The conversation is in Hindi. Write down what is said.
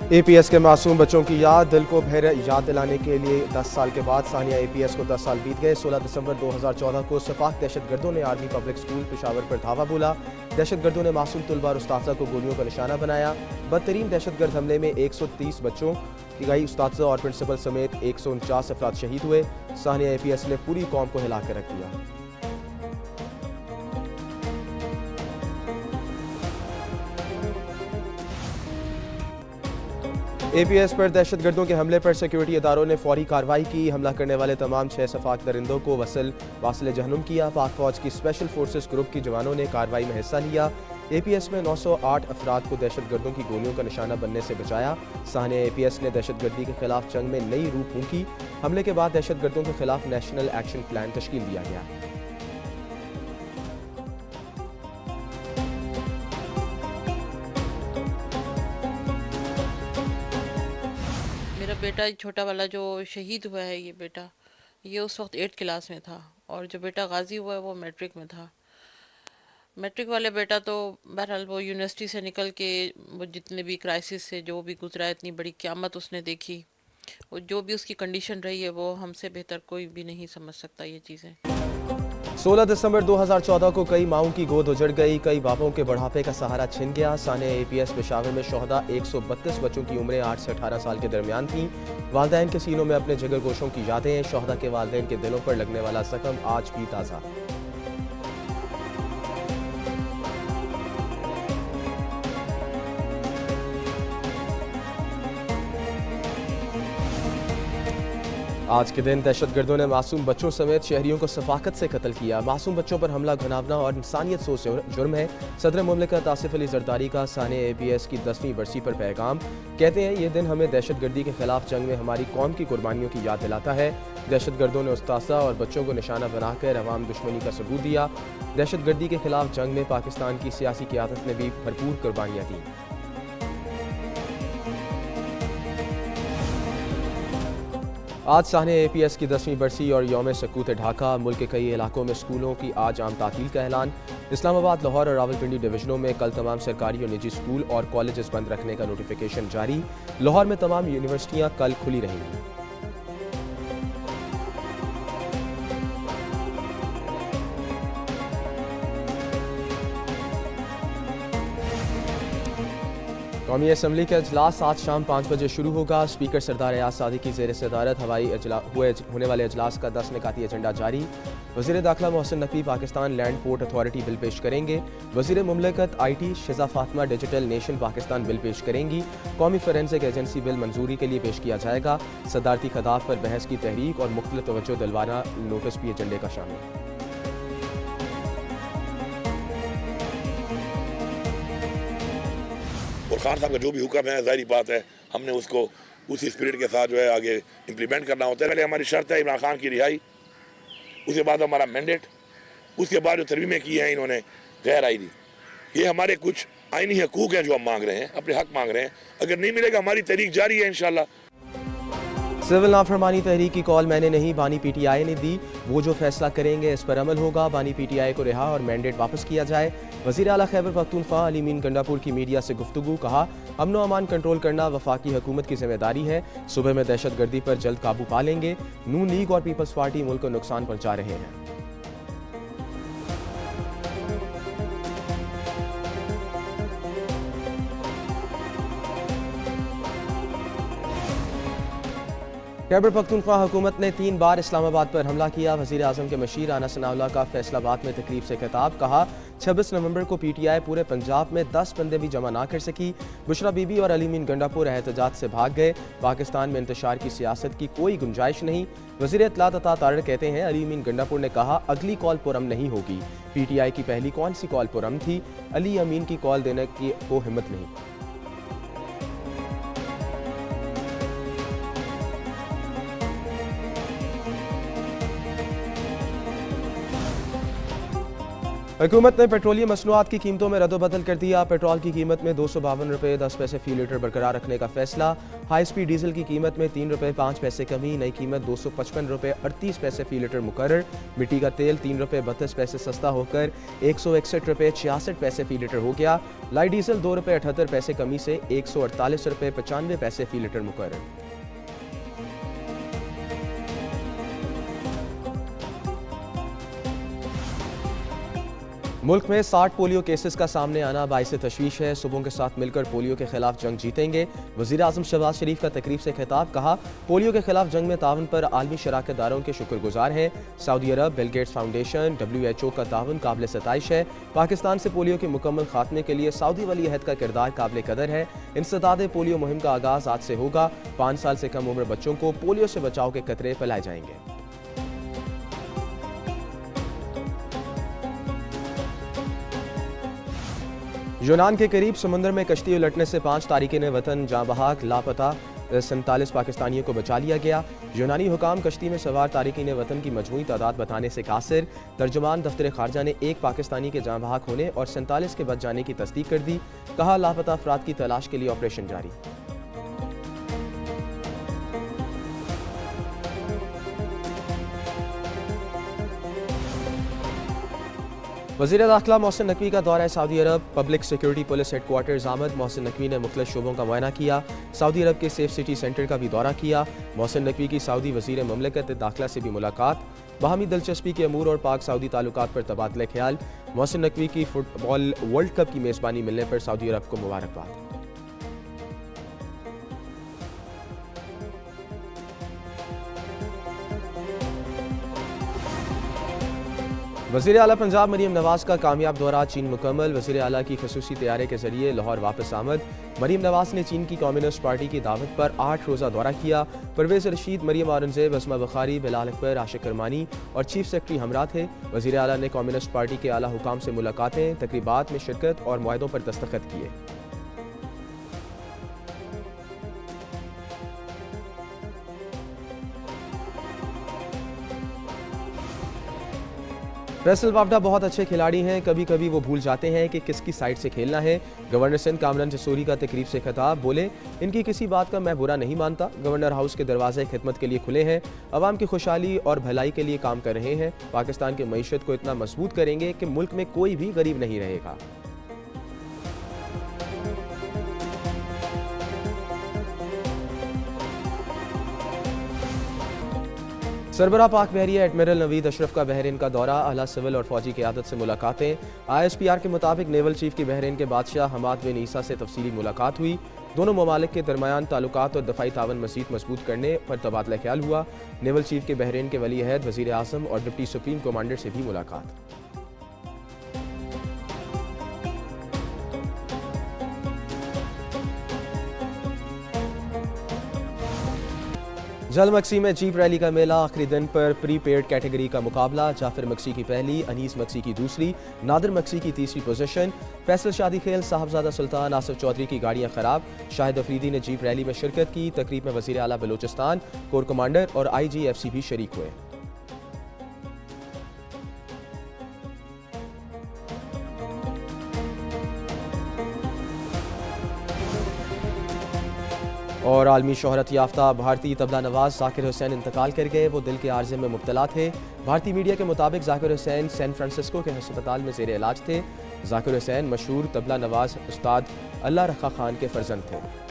एपीएस के मासूम बच्चों की याद, दिल को फिर याद दिलाने के लिए 10 साल के बाद सानिया एपीएस को 10 साल बीत गए। 16 दिसंबर 2014 को सफाक दहशतगर्दों ने आर्मी पब्लिक स्कूल पेशावर पर धावा बोला। दहशतगर्दों ने मासूम तलबा और उस्ताज़ा को गोलियों का निशाना बनाया। बदतरीन दहशतगर्द हमले में 130 बच्चों की गई उस्ताज़ा और प्रिंसिपल समेत 149 अफराद शहीद हुए। सानिया एपीएस ने पूरी कौम को हिला कर रख दिया। एपीएस पर दहशतगर्दों के हमले पर सिक्योरिटी इदारों ने फौरी कार्रवाई की। हमला करने वाले तमाम 6 सफाक दरिंदों को वासिल जहन्नुम किया। पाक फौज की स्पेशल फोर्सेस ग्रुप की जवानों ने कार्रवाई में हिस्सा लिया। एपीएस में 908 अफराद को दहशतगर्दों की गोलियों का निशाना बनने से बचाया। सानिया एपीएस ने दहशतगर्दी के खिलाफ जंग में नई रूह फूंकी। हमले के बाद दहशतगर्दों के खिलाफ नेशनल एक्शन प्लान तश्कील दिया गया। मेरा बेटा छोटा वाला जो शहीद हुआ है, ये बेटा ये उस वक्त 8th क्लास में था, और जो बेटा गाजी हुआ है वो मैट्रिक में था। मैट्रिक वाले बेटा तो बहरहाल वो यूनिवर्सिटी से निकल के वो जितने भी क्राइसिस से जो भी गुजरा, इतनी बड़ी क़यामत उसने देखी, वो जो भी उसकी कंडीशन रही है वो हमसे बेहतर कोई भी नहीं समझ सकता ये चीज़ें। 16 दिसंबर 2014 को कई माओं की गोद उजड़ गई, कई बापों के बुढ़ापे का सहारा छिन गया। सानिया एपीएस पेशावर में शोहदा 132 बच्चों की उम्रें 8 से 18 साल के दरमियान थीं। वालदैन के सीनों में अपने जिगरगोशों की यादें, शोहदा के वालदैन के दिलों पर लगने वाला जख्म आज भी ताज़ा। आज के दिन दहशतगर्दों ने मासूम बच्चों समेत शहरियों को सफाकत से कत्ल किया। मासूम बच्चों पर हमला घिनौना और इंसानियत से जुर्म है। सदर मुमलिकत आसिफ अली जरदारी का सानिया एपीएस की 10वीं बरसी पर पैगाम, कहते हैं ये दिन हमें दहशतगर्दी के खिलाफ जंग में हमारी कौम की कुर्बानियों की याद दिलाता है। दहशतगर्दों ने उस्ताज़ा और बच्चों को निशाना बनाकर अवाम दुश्मनी का सबूत दिया। दहशतगर्दी के खिलाफ जंग में पाकिस्तान की सियासी क़यादत ने भी भरपूर कुर्बानियाँ दी। आज सानिया एपीएस की 10वीं बरसी और यौम सकूत ढाका। मुल्क के कई इलाकों में स्कूलों की आज आम तातील का ऐलान। इस्लामाबाद, लाहौर और रावलपिंडी डिवीजनों में कल तमाम सरकारी और निजी स्कूल और कॉलेजेस बंद रखने का नोटिफिकेशन जारी। लाहौर में तमाम यूनिवर्सिटियां कल खुली रहेंगी। कौमी असम्बली का अजलास आज शाम 5 बजे शुरू होगा। स्पीकर सरदार एयाज सादी की ज़ेर सदारत होने वाले अजलास का 10 निकाती एजेंडा जारी। वज़ीर दाखिला Mohsin Naqvi Pakistan land port authority bill पेश करेंगे। वज़ीर मुमलिकत IT Shiza Fatima digital nation Pakistan bill पेश करेंगी। कौमी फोरेंसिक एजेंसी बिल मंजूरी के लिए पेश किया जाएगा। सदारती खिताब पर बहस की तहरीक और मुख्तलिफ तवज्जो दिलवाना नोटिस भी एजेंडे का शामिल। और खान साहब का जो भी हुक्म है, ज़ाहिर बात है हमने उसको उसी स्पिरिट के साथ जो है आगे इम्प्लीमेंट करना होता है। पहले हमारी शर्त है इमरान खान की रिहाई, उसके बाद हमारा मैंडेट, उसके बाद जो तरमीमें की हैं इन्होंने गैर आईनी, ये हमारे कुछ आईनी हकूक़ हैं जो हम मांग रहे हैं, अपने हक मांग रहे हैं। अगर नहीं मिलेगा हमारी तहरीक जारी है इंशाल्लाह। सिविल नाफरमानी तहरीक की कॉल मैंने नहीं, बानी पीटीआई ने दी। वो जो फैसला करेंगे इस पर अमल होगा। बानी पीटीआई को रिहा और मैंडेट वापस किया जाए। वज़ीर आला खैबर पख्तूनख्वा अली मीन गंडापुर की मीडिया से गुफ्तगू, कहा अमन व अमान कंट्रोल करना वफाकी हुकूमत की जिम्मेदारी है। सुबह में दहशतगर्दी पर जल्द काबू पा लेंगे। नून लीग और पीपल्स पार्टी मुल्क को नुकसान पहुंचा रहे हैं। खैबर पख्तूनख्वा हुकूमत ने 3 बार इस्लामाबाद पर हमला किया। वज़ीर आज़म के मशीर आना सनाउल्लाह का फैसलाबाद में तकरीब से खिताब, कहा 26 नवंबर को पीटीआई पूरे पंजाब में 10 बंदे भी जमा ना कर सकी। बुशरा बीबी और अली मीन गंडापुर एहतजाज से भाग गए। पाकिस्तान में इंतशार की सियासत की कोई गुंजाइश नहीं। वज़ीर इत्तलात अता तारड़ कहते हैं अली मीन गंडापुर ने कहा अगली कॉल पुरअमन नहीं होगी। पीटीआई की पहली कौन सी कॉल पुरअमन थी? अली अमीन की कॉल देने की को हिम्मत नहीं। हुकूमत ने पेट्रोलियम मसनूआत की कीमतों में रद्दबदल कर दिया। पेट्रोल की कीमत में 252 रुपये 10 पैसे फी लीटर बरकरार रखने का फैसला। हाई स्पीड डीजल की कीमत में 3 रुपये 5 पैसे कमी, नई कीमत 255 रुपये 38 पैसे फी लीटर मुकर्रर। मिट्टी का तेल 3 रुपये 32 पैसे सस्ता होकर 161 रुपये 66 पैसे फी लीटर हो गया। लाइट डीजल 2 रुपये 78 पैसे कमी से 148 रुपये 95 पैसे फी लीटर मुकर्रर। मुल्क में 60 पोलियो केसेस का सामने आना बाइस तशवीश है। सूबों के साथ मिलकर पोलियो के खिलाफ जंग जीतेंगे। वज़ीर आज़म शहबाज शरीफ का तकरीब से खिताब, कहा पोलियो के खिलाफ जंग में तावन पर आलमी शराकतदारों के शुक्रगुजार हैं। Saudi Arab, Bill Gates foundation, WHO का तावन काबिल सताइश है। पाकिस्तान से पोलियो के मुकम्मल खात्मे के लिए सऊदी वली अहद का किरदार काबिल कदर है। इंसदाद पोलियो मुहिम का आगाज़ आज से होगा। 5 साल से कम उम्र बच्चों को पोलियो से बचाव के कतरे पिलाए जाएंगे। यूनान के करीब समुद्र में कश्ती उलटने से 5 तारिकीन वतन जाँ बहक, लापता 47 पाकिस्तानियों को बचा लिया गया। यूनानी हुकाम कश्ती में सवार तारिकीन वतन की मजमूई तादाद बताने से कासिर। तर्जुमान दफ्तर खारजा ने एक पाकिस्तानी के जाँ बहक होने और 47 के बच जाने की तस्दीक कर दी। कहा लापता अफराद की तलाश के लिए ऑपरेशन जारी। वज़ीर दाखिला मोहसिन नकवी का दौरा सऊदी अरब। पब्लिक सिक्योरिटी पुलिस हेडक्वार्टर्स आमद। मोहसिन नकवी ने मुख्तलिफ शोबों का मुआयना किया। सऊदी अरब के सेफ सिटी सेंटर का भी दौरा किया। मोहसिन नकवी की सऊदी वज़ीर ममलकत दाखिला से भी मुलाकात। बाहमी दिलचस्पी के अमूर और पाक सऊदी ताल्लुकात पर तबादला ख्याल। मोहसिन नकवी की फुटबॉल वर्ल्ड कप की मेज़बानी मिलने पर सऊदी अरब को मुबारकबाद। वज़ीर आला पंजाब मरीम नवाज का कामयाब दौरा चीन मुकम्मल। वज़ीर आला की खसूसी तैयारे के जरिए लाहौर वापस आमद। मरीम नवाज ने चीन की कम्युनिस्ट पार्टी की दावत पर 8 रोज़ा दौरा किया। परवेज़ रशीद, मरीम औरंगज़ेब, अस्मा बुखारी, बिलाल अकबर, आशिक करमानी और चीफ सेक्रेटरी हमरा थे। वज़ीर आला ने कम्युनिस्ट पार्टी के आला हुकाम से मुलाकातें, तकरीबात में शिरकत और मुआहदों पर दस्तखत किए। फैसल वावडा बहुत अच्छे खिलाड़ी हैं, कभी कभी वो भूल जाते हैं कि किसकी साइड से खेलना है। गवर्नर सिंध कामरान जसूरी का तकरीब से खिताब, बोले इनकी किसी बात का मैं बुरा नहीं मानता। गवर्नर हाउस के दरवाजे खिदमत के लिए खुले हैं, अवाम की खुशहाली और भलाई के लिए काम कर रहे हैं। पाकिस्तान की मईशत को इतना मजबूत करेंगे कि मुल्क में कोई भी गरीब नहीं रहेगा। सरबरा पाक बहरिया एडमिरल नवीद अशरफ का बहरीन का दौरा। आला सिविल और फौजी क़यादत से मुलाकातें। ISPR के मुताबिक नेवल चीफ की बहरीन के बादशाह हमाद बिन ईसा से तफसीली मुलाकात हुई। दोनों ममालिक के दरमियान ताल्लुकात और दफ़ाई तावन मज़ीद मजबूत करने पर तबादला ख्याल हुआ। नेवल चीफ के बहरीन के वली अहद, वज़ीर आज़म और डिप्टी सुप्रीम कमांडर से भी मुलाकात। जल मक्सी में जीप रैली का मेला। आखिरी दिन पर प्री पेड कैटेगरी का मुकाबला। जाफिर मक्सी की पहली, अनीस मक्सी की दूसरी, नादिर मक्सी की तीसरी पोजीशन। फैसल शादी खेल, साहबजादा सुल्तान आसिफ चौधरी की गाड़ियां खराब। शाहिद अफरीदी ने जीप रैली में शिरकत की। तकरीब में वज़ीर आला बलूचिस्तान, कोर कमांडर और IGFC भी शरीक हुए। और आलमी शोहरत याफ्ता भारतीय तबला नवाज जाकिर हुसैन इंतकाल कर गए। वो दिल के आर्जे में मुब्तला थे। भारतीय मीडिया के मुताबिक जाकिर हुसैन सैन फ्रांसिस्को के अस्पताल में ज़ेर इलाज थे। जाकिर हुसैन मशहूर तबला नवाज उस्ताद अल्लाह रखा खान के फर्जंद थे।